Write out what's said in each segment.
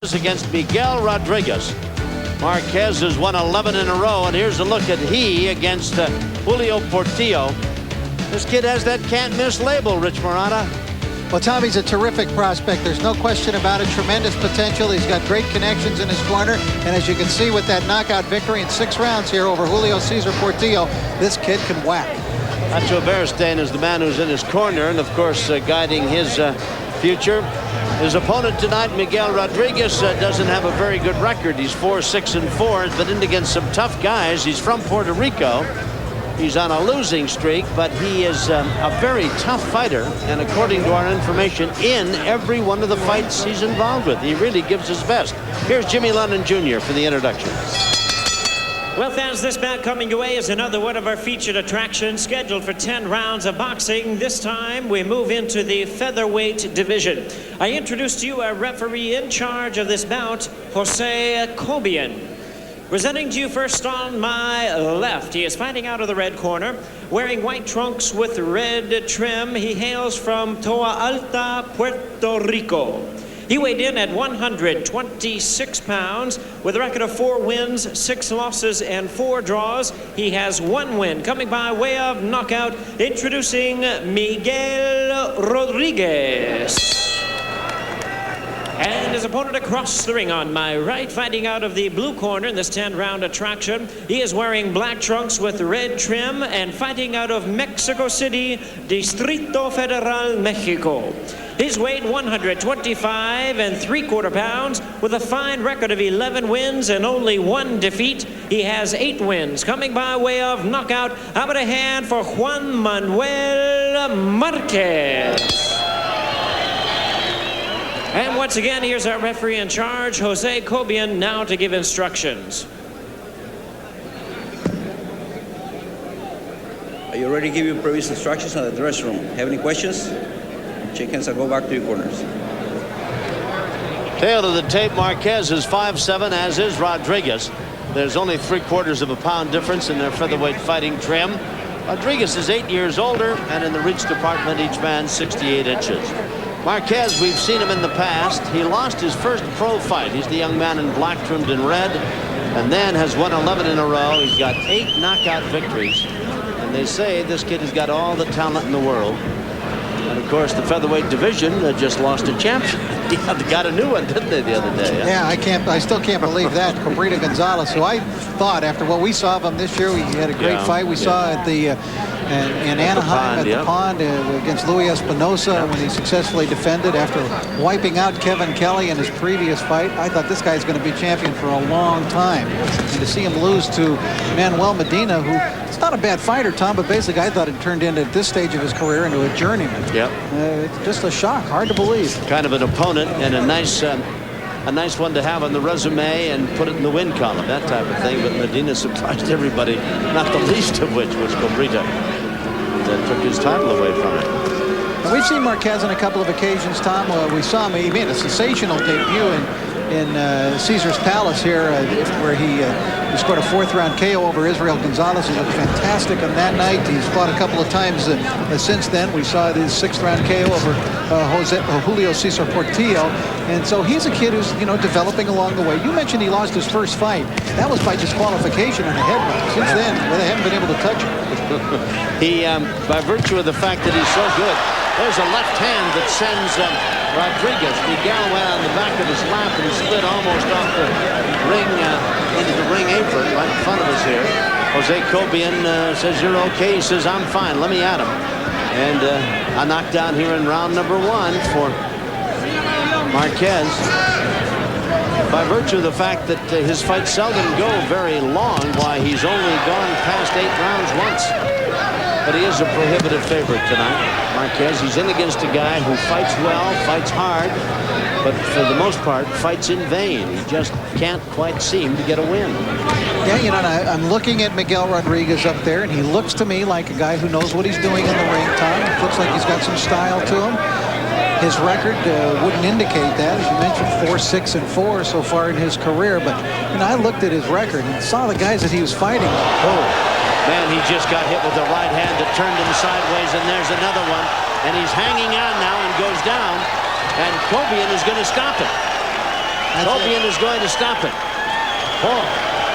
Against Miguel Rodriguez. Marquez has won 11 in a row, and here's a look at he against Julio Portillo. This kid has that can't-miss label, Rich Morata. Well, Tommy's a terrific prospect. There's no question about it. Tremendous potential. He's got great connections in his corner. And as you can see with that knockout victory in 6 rounds here over Julio Cesar Portillo, this kid can whack. Nacho Beristain is the man who's in his corner, and of course guiding his future. His opponent tonight, Miguel Rodriguez, doesn't have a very good record. He's 4-6-4. He's been in against some tough guys. He's from Puerto Rico. He's on a losing streak, but he is a very tough fighter. And according to our information, in every one of the fights he's involved with, he really gives his best. Here's Jimmy London Jr. for the introduction. Well, fans, this bout coming your way is another one of our featured attractions, scheduled for 10 rounds of boxing. This time, we move into the featherweight division. I introduce to you our referee in charge of this bout, Jose Cobian. Presenting to you first on my left, he is fighting out of the red corner, wearing white trunks with red trim. He hails from Toa Alta, Puerto Rico. He weighed in at 126 pounds with a record of 4 wins, 6 losses, and 4 draws. He has 1 win coming by way of knockout. Introducing Miguel Rodriguez. And his opponent across the ring on my right, fighting out of the blue corner in this 10-round attraction. He is wearing black trunks with red trim and fighting out of Mexico City, Distrito Federal, Mexico. He's weighed 125 3/4 pounds with a fine record of 11 wins and only 1 defeat. He has 8 wins coming by way of knockout. How about a hand for Juan Manuel Marquez? And once again, here's our referee in charge, Jose Cobian, now to give instructions. Are you ready to give you previous instructions on the dressing room? Have any questions? Shake hands and go back to your corners. Tail to the tape, Marquez is 5'7", as is Rodriguez. There's only 3/4 of a pound difference in their featherweight fighting trim. Rodriguez is 8 years older, and in the reach department, each man 68 inches. Marquez, we've seen him in the past. He lost his first pro fight. He's the young man in black trimmed in red, and then has won 11 in a row. He's got 8 knockout victories, and they say this kid has got all the talent in the world. And of course, the featherweight division just lost a champion. Yeah, they got a new one, didn't they, the other day? Yeah, I still can't believe that. Cabrera Gonzalez, who I thought, after what we saw of him this year, he had a great fight. We saw at the in Anaheim at the pond against Luis Espinosa when he successfully defended after wiping out Kevin Kelly in his previous fight. I thought this guy's going to be champion for a long time. And to see him lose to Manuel Medina, who it's not a bad fighter, Tom, but basically I thought it turned into, at this stage of his career, into a journeyman. Yep. It's just a shock. Hard to believe. Kind of an opponent, and a nice one to have on the resume and put it in the win column, that type of thing. But Medina surprised everybody, not the least of which was Cabrera, that took his title away from him. And we've seen Marquez on a couple of occasions, Tom. We saw him. He made a sensational debut in Caesar's Palace here, where he scored a 4th-round KO over Israel Gonzalez. He looked fantastic on that night. He's fought a couple of times since then. We saw his 6th-round KO over Julio Cesar Portillo. And so he's a kid who's, developing along the way. You mentioned he lost his first fight. That was by disqualification on a headbutt. Since then, they haven't been able to touch him. He, by virtue of the fact that he's so good, there's a left hand that sends Rodriguez. Miguel went on the back of his lap and slid almost off the ring into the ring apron right in front of us here. Jose Cobian says, "You're okay." He says, "I'm fine. Let me at him." And a knockdown here in round number 1 for Marquez. By virtue of the fact that his fights seldom go very long, why he's only gone past 8 rounds once. But he is a prohibitive favorite tonight. Marquez, he's in against a guy who fights well, fights hard, but for the most part, fights in vain. He just can't quite seem to get a win. Yeah, I'm looking at Miguel Rodriguez up there, and he looks to me like a guy who knows what he's doing in the ring, Tom. It looks like he's got some style to him. His record wouldn't indicate that. As you mentioned, 4-6-4 so far in his career. But I looked at his record and saw the guys that he was fighting. Oh, man, he just got hit with a right hand that turned him sideways, and there's another one. And he's hanging on now and goes down. And Cobian is going to stop it. Kobian is going to stop it. Oh,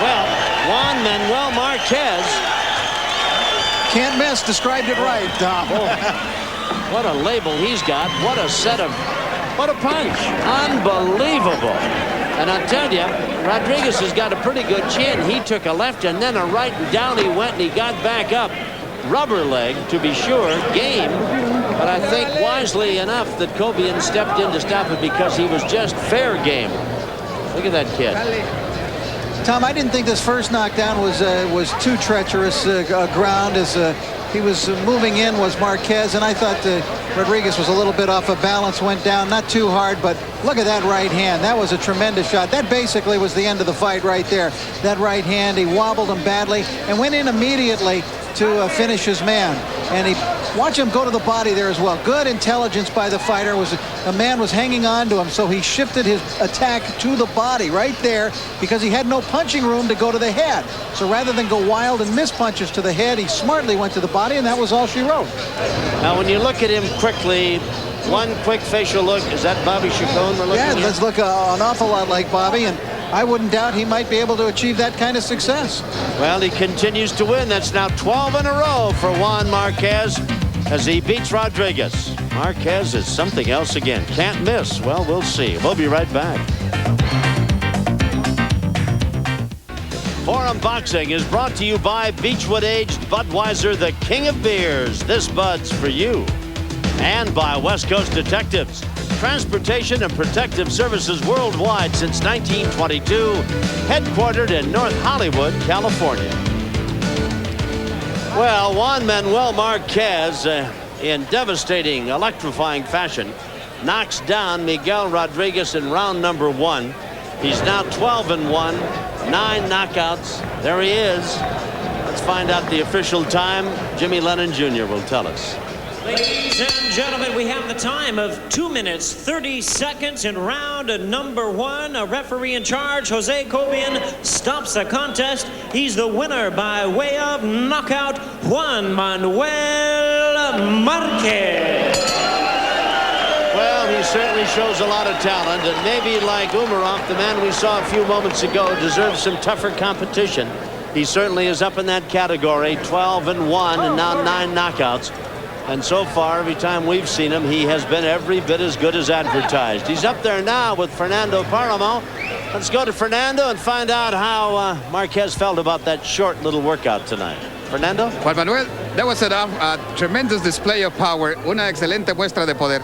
well, Juan Manuel Marquez. Can't miss. Described it right, Tom. What a label he's got. What a punch. Unbelievable. And I'll tell you, Rodriguez has got a pretty good chin. He took a left and then a right, and down he went, and he got back up. Rubber leg, to be sure, game. But I think wisely enough that Kobian stepped in to stop it because he was just fair game. Look at that kid. Tom, I didn't think this first knockdown was too treacherous ground as he was moving in was Marquez, and I thought Rodriguez was a little bit off of balance, went down, not too hard, but look at that right hand. That was a tremendous shot. That basically was the end of the fight right there. That right hand, he wobbled him badly and went in immediately to finish his man. And watch him go to the body there as well. Good intelligence by the fighter. A man was hanging on to him, so he shifted his attack to the body right there because he had no punching room to go to the head. So rather than go wild and miss punches to the head, he smartly went to the body, and that was all she wrote. Now, when you look at him quickly, one quick facial look, is that Bobby Chacon we're looking at? Yeah, does look an awful lot like Bobby, and I wouldn't doubt he might be able to achieve that kind of success. Well, he continues to win. That's now 12 in a row for Juan Marquez as he beats Rodriguez. Marquez is something else again. Can't miss. Well, we'll see. We'll be right back. Forum Boxing is brought to you by Beechwood-aged Budweiser, the king of beers. This Bud's for you. And by West Coast Detectives. Transportation and protective services worldwide since 1922, headquartered in North Hollywood, California. Well, Juan Manuel Marquez, in devastating, electrifying fashion, knocks down Miguel Rodriguez in round number 1. He's now 12-1, 9 knockouts. There he is. Let's find out the official time. Jimmy Lennon Jr. will tell us. Ladies and gentlemen, we have the time of 2 minutes, 30 seconds in round number 1. A referee in charge, Jose Kobian, stops the contest. He's the winner by way of knockout, Juan Manuel Marquez. Well, he certainly shows a lot of talent, and maybe like Umarov, the man we saw a few moments ago, deserves some tougher competition. He certainly is up in that category, 12-1, and now 9 knockouts. And so far, every time we've seen him, he has been every bit as good as advertised. He's up there now with Fernando Paramo. Let's go to Fernando and find out how Marquez felt about that short little workout tonight. Fernando? Juan Manuel, that was a tremendous display of power. Una excelente muestra de poder.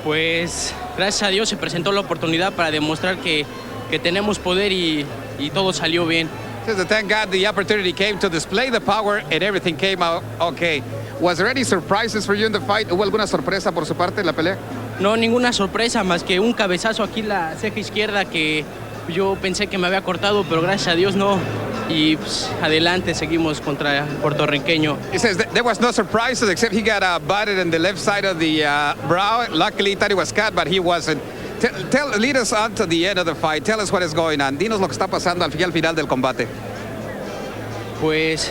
Pues gracias a Dios se presentó la oportunidad para demostrar que tenemos poder y todo salió bien. Says, thank God the opportunity came to display the power and everything came out okay. Was there any surprises for you in the fight? ¿Hubo alguna sorpresa por su parte en la pelea? No, ninguna sorpresa más que un cabezazo aquí en la ceja izquierda que yo pensé que me había cortado, pero gracias a Dios no. Y pues, adelante, seguimos contra el puertorriqueño. He says there was no surprises except he got butted in the left side of the brow. Luckily, he thought he was cut, but he wasn't. Lead us on to the end of the fight. Tell us what is going on. Dinos lo que está pasando al final del combate. Pues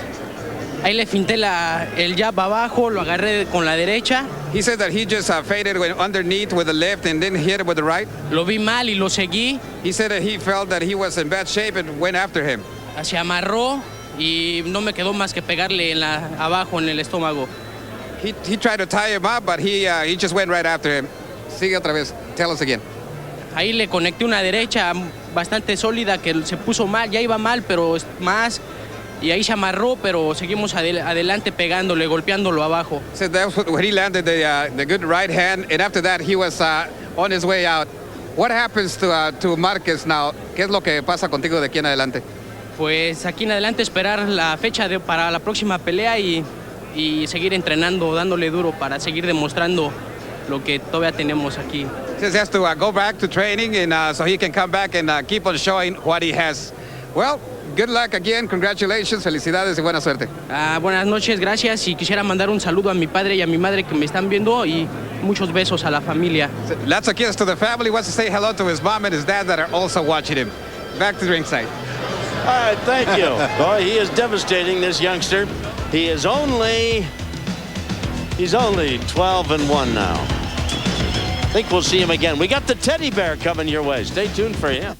ahí le finté el jab abajo, lo agarré con la derecha. He said that he just faded underneath with the left and then hit it with the right. Lo vi mal y lo seguí. He said that he felt that he was in bad shape and went after him. Se amarró y no me quedó más que pegarle abajo en el estómago. He tried to tie him up, but he just went right after him. Sigue otra vez. Tell us again. Ahí le conecté una derecha bastante sólida que se puso mal, ya iba mal, pero más. Y ahí se amarró, pero seguimos adelante pegándole, golpeándolo abajo. So that's when he landed the good right hand, and after that he was on his way out. What happens to Marquez now? ¿Qué es lo que pasa contigo de aquí en adelante? Pues aquí en adelante esperar la fecha para la próxima pelea y seguir entrenando, dándole duro para seguir demostrando lo que todavía tenemos aquí. He has to go back to training and so he can come back and keep on showing what he has. Well, good luck again. Congratulations. Felicidades y buena suerte. Buenas noches, gracias. Y quisiera mandar un saludo a mi padre y a mi madre que me están viendo y muchos besos a la familia. Lots of kisses to the family. Wants to say hello to his mom and his dad that are also watching him. Back to the ringside. All right, thank you. Boy, he is devastating, this youngster. He is only 12-1 now. think we'll see him again. We got the teddy bear coming your way. Stay tuned for him.